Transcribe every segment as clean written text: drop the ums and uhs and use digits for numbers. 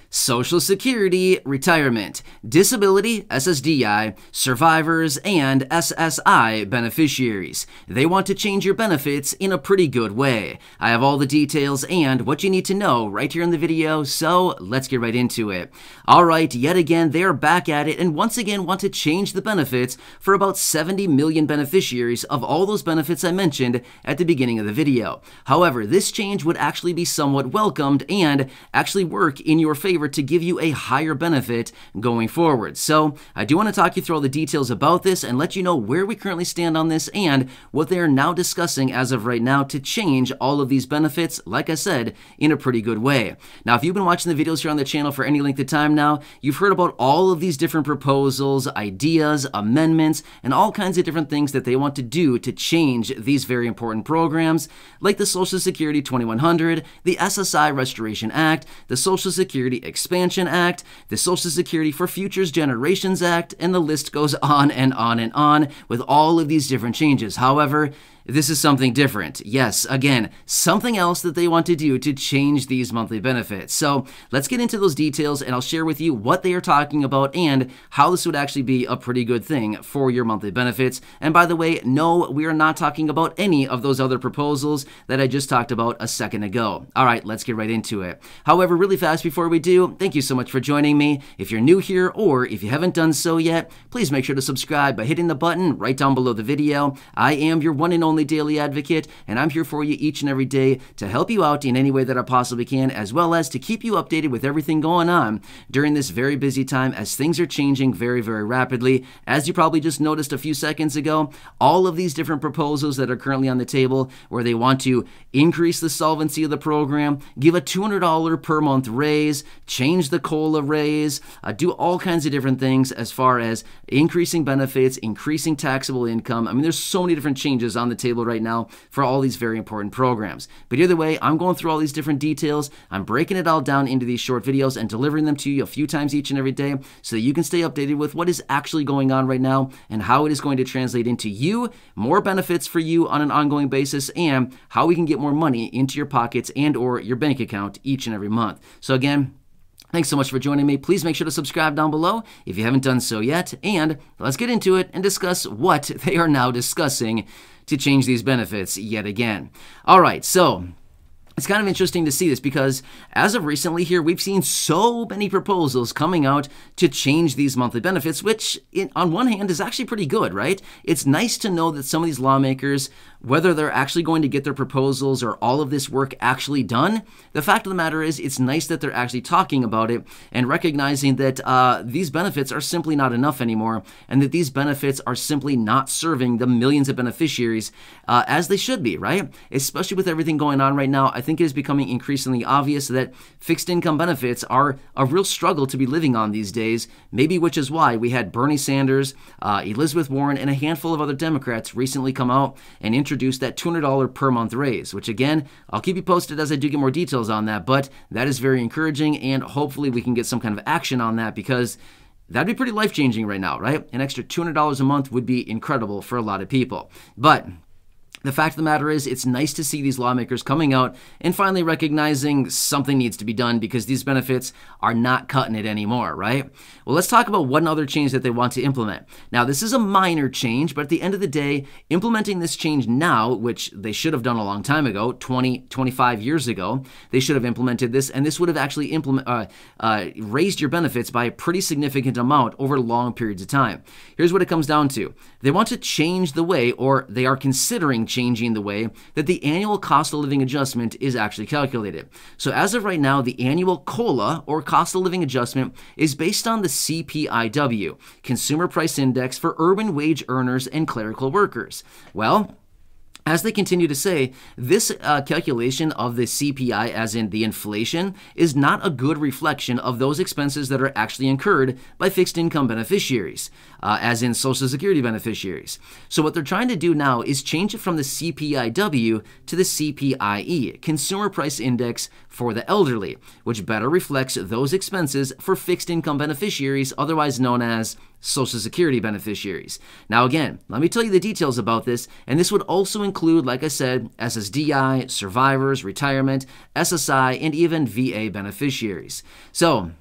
Social Security, retirement, disability, SSDI, survivors, and SSI beneficiaries. They want to change your benefits in a pretty good way. I have all the details and what you need to know right here in the video, so let's get right into it. Alright, yet again, they are back at it and once again want to change the benefits for about 70 million beneficiaries of all those benefits I mentioned at the beginning of the video. However, this change would actually be somewhat welcomed and actually work in your favor to give you a higher benefit going forward. So I do want to talk you through all the details about this and let you know where we currently stand on this and what they are now discussing as of right now to change all of these benefits, like I said, in a pretty good way. Now, if you've been watching the videos here on the channel for any length of time now, you've heard about all of these different proposals, ideas, amendments, and all kinds of different things that they want to do to change these very important programs, like the Social Security 2100, the SSI Restoration Act, the Social Security Expansion Act, the Social Security for Futures Generations Act, and the list goes on and on and on with all of these different changes. However, this is something different. Yes, again, something else that they want to do to change these monthly benefits. So let's get into those details and I'll share with you what they are talking about and how this would actually be a pretty good thing for your monthly benefits. And by the way, no, we are not talking about any of those other proposals that I just talked about a second ago. All right, let's get right into it. However, really fast before we do, thank you so much for joining me. If you're new here or if you haven't done so yet, please make sure to subscribe by hitting the button right down below the video. I am your one and only daily advocate, and I'm here for you each and every day to help you out in any way that I possibly can, as well as to keep you updated with everything going on during this very busy time as things are changing very, very rapidly. As you probably just noticed a few seconds ago, all of these different proposals that are currently on the table where they want to increase the solvency of the program, give a $200 per month raise, change the COLA raise, do all kinds of different things as far as increasing benefits, increasing taxable income. I mean, there's so many different changes on the table right now for all these very important programs. But either way, I'm going through all these different details. I'm breaking it all down into these short videos and delivering them to you a few times each and every day so that you can stay updated with what is actually going on right now and how it is going to translate into you, more benefits for you on an ongoing basis, and how we can get more money into your pockets and or your bank account each and every month. So again, thanks so much for joining me. Please make sure to subscribe down below if you haven't done so yet. And let's get into it and discuss what they are now discussing to change these benefits yet again. All right, so it's kind of interesting to see this because as of recently here, we've seen so many proposals coming out to change these monthly benefits, which on one hand is actually pretty good, right? It's nice to know that some of these lawmakers, whether they're actually going to get their proposals or all of this work actually done, the fact of the matter is it's nice that they're actually talking about it and recognizing that these benefits are simply not enough anymore and that these benefits are simply not serving the millions of beneficiaries as they should be, right? Especially with everything going on right now, I think it is becoming increasingly obvious that fixed income benefits are a real struggle to be living on these days, maybe which is why we had Bernie Sanders, Elizabeth Warren, and a handful of other Democrats recently come out and introduce that $200 per month raise, which again, I'll keep you posted as I do get more details on that, but that is very encouraging and hopefully we can get some kind of action on that because that'd be pretty life-changing right now, right? An extra $200 a month would be incredible for a lot of people. But the fact of the matter is, it's nice to see these lawmakers coming out and finally recognizing something needs to be done because these benefits are not cutting it anymore, right? Well, let's talk about one other change that they want to implement. Now, this is a minor change, but at the end of the day, implementing this change now, which they should have done a long time ago, 25 years ago, they should have implemented this, and this would have actually raised your benefits by a pretty significant amount over long periods of time. Here's what it comes down to. They want to change the way, or they are considering changing the way that the annual cost of living adjustment is actually calculated. So as of right now, the annual COLA, or cost of living adjustment, is based on the CPIW, Consumer Price Index for urban wage earners and clerical workers. Well, as they continue to say, this calculation of the CPI, as in the inflation, is not a good reflection of those expenses that are actually incurred by fixed income beneficiaries, as in Social Security beneficiaries. So what they're trying to do now is change it from the CPIW to the CPIE, Consumer Price Index for the elderly, which better reflects those expenses for fixed income beneficiaries, otherwise known as Social Security beneficiaries. Now again, let me tell you the details about this, and this would also include, like I said, SSDI, survivors, retirement, SSI, and even VA beneficiaries. So,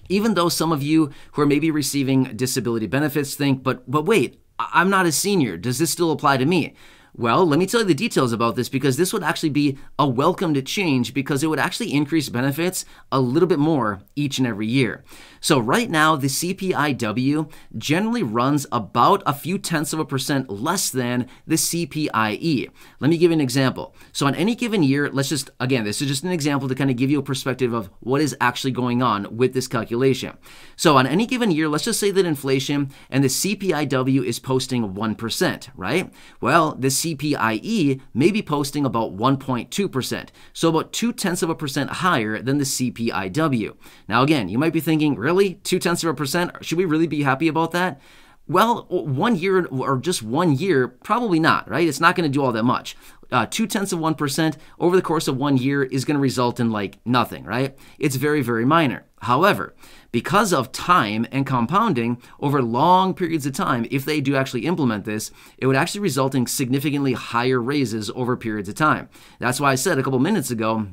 even though some of you who are maybe receiving disability benefits think, but wait, I'm not a senior, does this still apply to me? Well, let me tell you the details about this, because this would actually be a welcomed change, because it would actually increase benefits a little bit more each and every year. So right now, the CPIW generally runs about a few tenths of a percent less than the CPIE. Let me give you an example. So on any given year, let's just, again, this is just an example to kind of give you a perspective of what is actually going on with this calculation. So on any given year, let's just say that inflation and the CPIW is posting 1%, right? Well, the CPIE may be posting about 1.2%, so about 0.2% higher than the CPIW. Now again, you might be thinking, really? 0.2%? Should we really be happy about that? Well, 1 year or just 1 year, probably not, right? It's not going to do all that much. 0.2% over the course of 1 year is going to result in like nothing, right? It's very, very minor. However, because of time and compounding over long periods of time, if they do actually implement this, it would actually result in significantly higher raises over periods of time. That's why I said a couple minutes ago,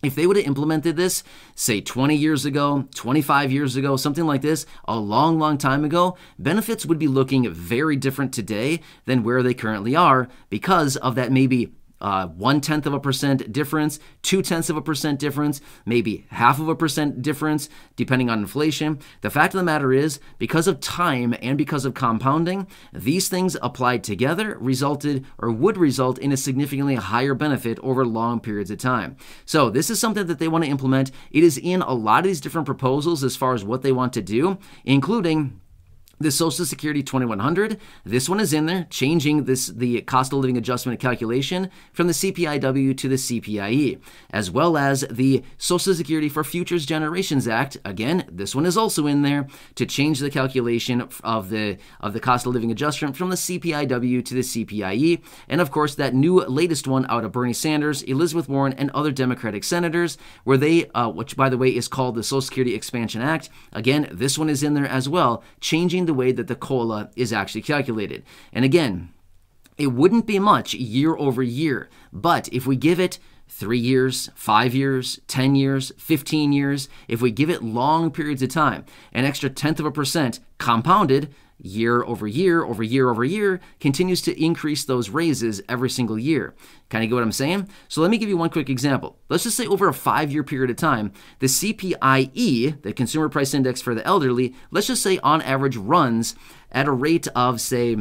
if they would have implemented this, say 20 years ago, 25 years ago, something like this, a long, long time ago, benefits would be looking very different today than where they currently are, because of that maybe 0.1% difference, 0.2% difference, maybe 0.5% difference, depending on inflation. The fact of the matter is, because of time and because of compounding, these things applied together resulted or would result in a significantly higher benefit over long periods of time. So this is something that they want to implement. It is in a lot of these different proposals as far as what they want to do, including the Social Security 2100, this one is in there, changing the cost of living adjustment calculation from the CPIW to the CPIE, as well as the Social Security for Futures Generations Act. Again, this one is also in there to change the calculation of the cost of living adjustment from the CPIW to the CPIE, and of course that new latest one out of Bernie Sanders, Elizabeth Warren, and other Democratic senators, where they, which by the way is called the Social Security Expansion Act. Again, this one is in there as well, changing the way that the COLA is actually calculated. And again, it wouldn't be much year over year, but if we give it 3 years, 5 years, 10 years, 15 years, if we give it long periods of time, an extra 0.1% compounded year over year over year over year continues to increase those raises every single year. Kind of get what I'm saying? So let me give you one quick example. Let's just say over a 5-year period of time, the CPIE, the Consumer Price Index for the elderly, let's just say on average runs at a rate of, say,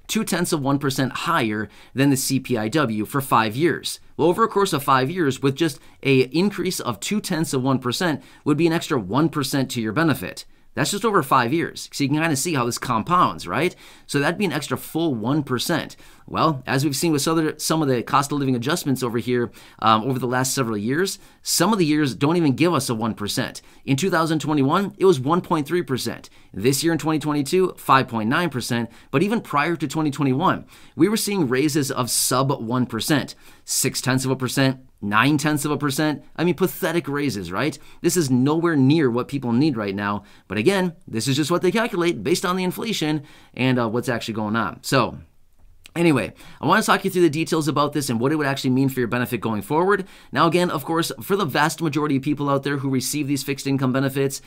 0.2% higher than the CPIW for 5 years. Well, over a course of 5 years, with just an increase of 0.2% would be an extra 1% to your benefit. That's just over 5 years. So you can kind of see how this compounds, right? So that'd be an extra full 1%. Well, as we've seen with some of the cost of living adjustments over here over the last several years, some of the years don't even give us a 1%. In 2021, it was 1.3%. This year in 2022, 5.9%. But even prior to 2021, we were seeing raises of sub 1%, 0.6%, 0.9%. I mean, pathetic raises, right? This is nowhere near what people need right now. But again, this is just what they calculate based on the inflation and what's actually going on. So anyway, I want to talk you through the details about this and what it would actually mean for your benefit going forward. Now, again, of course, for the vast majority of people out there who receive these fixed income benefits,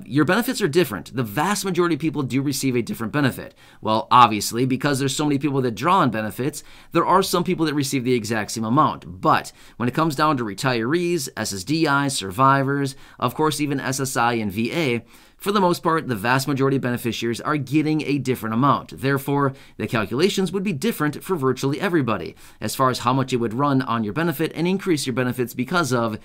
your benefits are different. The vast majority of people do receive a different benefit. Well, obviously, because there's so many people that draw on benefits, there are some people that receive the exact same amount. But when it comes down to retirees, SSDI, survivors, of course, even SSI and VA, for the most part, the vast majority of beneficiaries are getting a different amount. Therefore, the calculations would be different for virtually everybody as far as how much it would run on your benefit and increase your benefits because of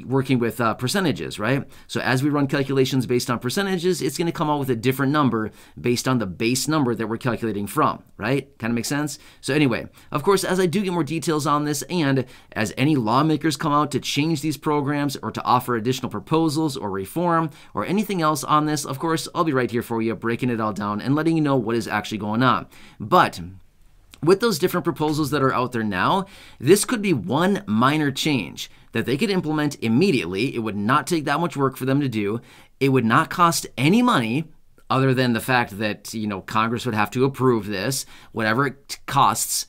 working with percentages, right? So as we run calculations based on percentages, it's going to come out with a different number based on the base number that we're calculating from, right? Kind of makes sense? So anyway, of course, as I do get more details on this and as any lawmakers come out to change these programs or to offer additional proposals or reform or anything else on this, of course, I'll be right here for you, breaking it all down and letting you know what is actually going on. But with those different proposals that are out there now, this could be one minor change that they could implement immediately. It would not take that much work for them to do. It would not cost any money other than the fact that, Congress would have to approve this, whatever it costs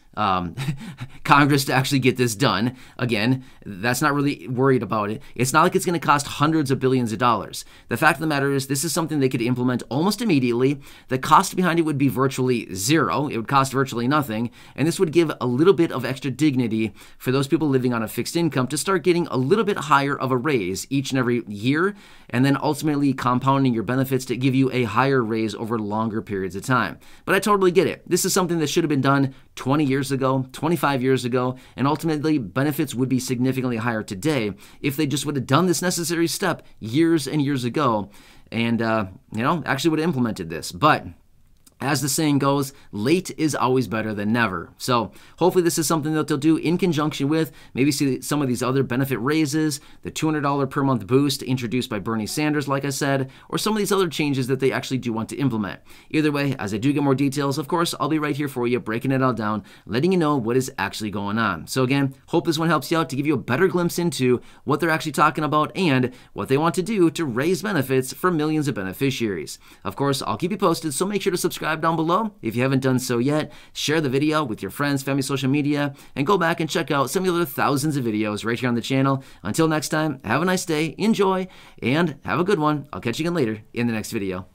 Congress to actually get this done. Again, that's not really worried about it. It's not like it's going to cost hundreds of billions of dollars. The fact of the matter is this is something they could implement almost immediately. The cost behind it would be virtually zero. It would cost virtually nothing. And this would give a little bit of extra dignity for those people living on a fixed income to start getting a little bit higher of a raise each and every year, and then ultimately compounding your benefits to give you a higher raise over longer periods of time. But I totally get it. This is something that should have been done 20 years ago, 25 years ago, and ultimately benefits would be significantly higher today if they just would have done this necessary step years and years ago and, actually would have implemented this. But as the saying goes, late is always better than never. So hopefully this is something that they'll do in conjunction with maybe see some of these other benefit raises, the $200 per month boost introduced by Bernie Sanders, like I said, or some of these other changes that they actually do want to implement. Either way, as I do get more details, of course, I'll be right here for you, breaking it all down, letting you know what is actually going on. So again, hope this one helps you out to give you a better glimpse into what they're actually talking about and what they want to do to raise benefits for millions of beneficiaries. Of course, I'll keep you posted, so make sure to subscribe down below if you haven't done so yet. Share the video with your friends, family, social media, and go back and check out some of the other thousands of videos right here on the channel. Until next time, have a nice day, enjoy, and have a good one. I'll catch you again later in the next video.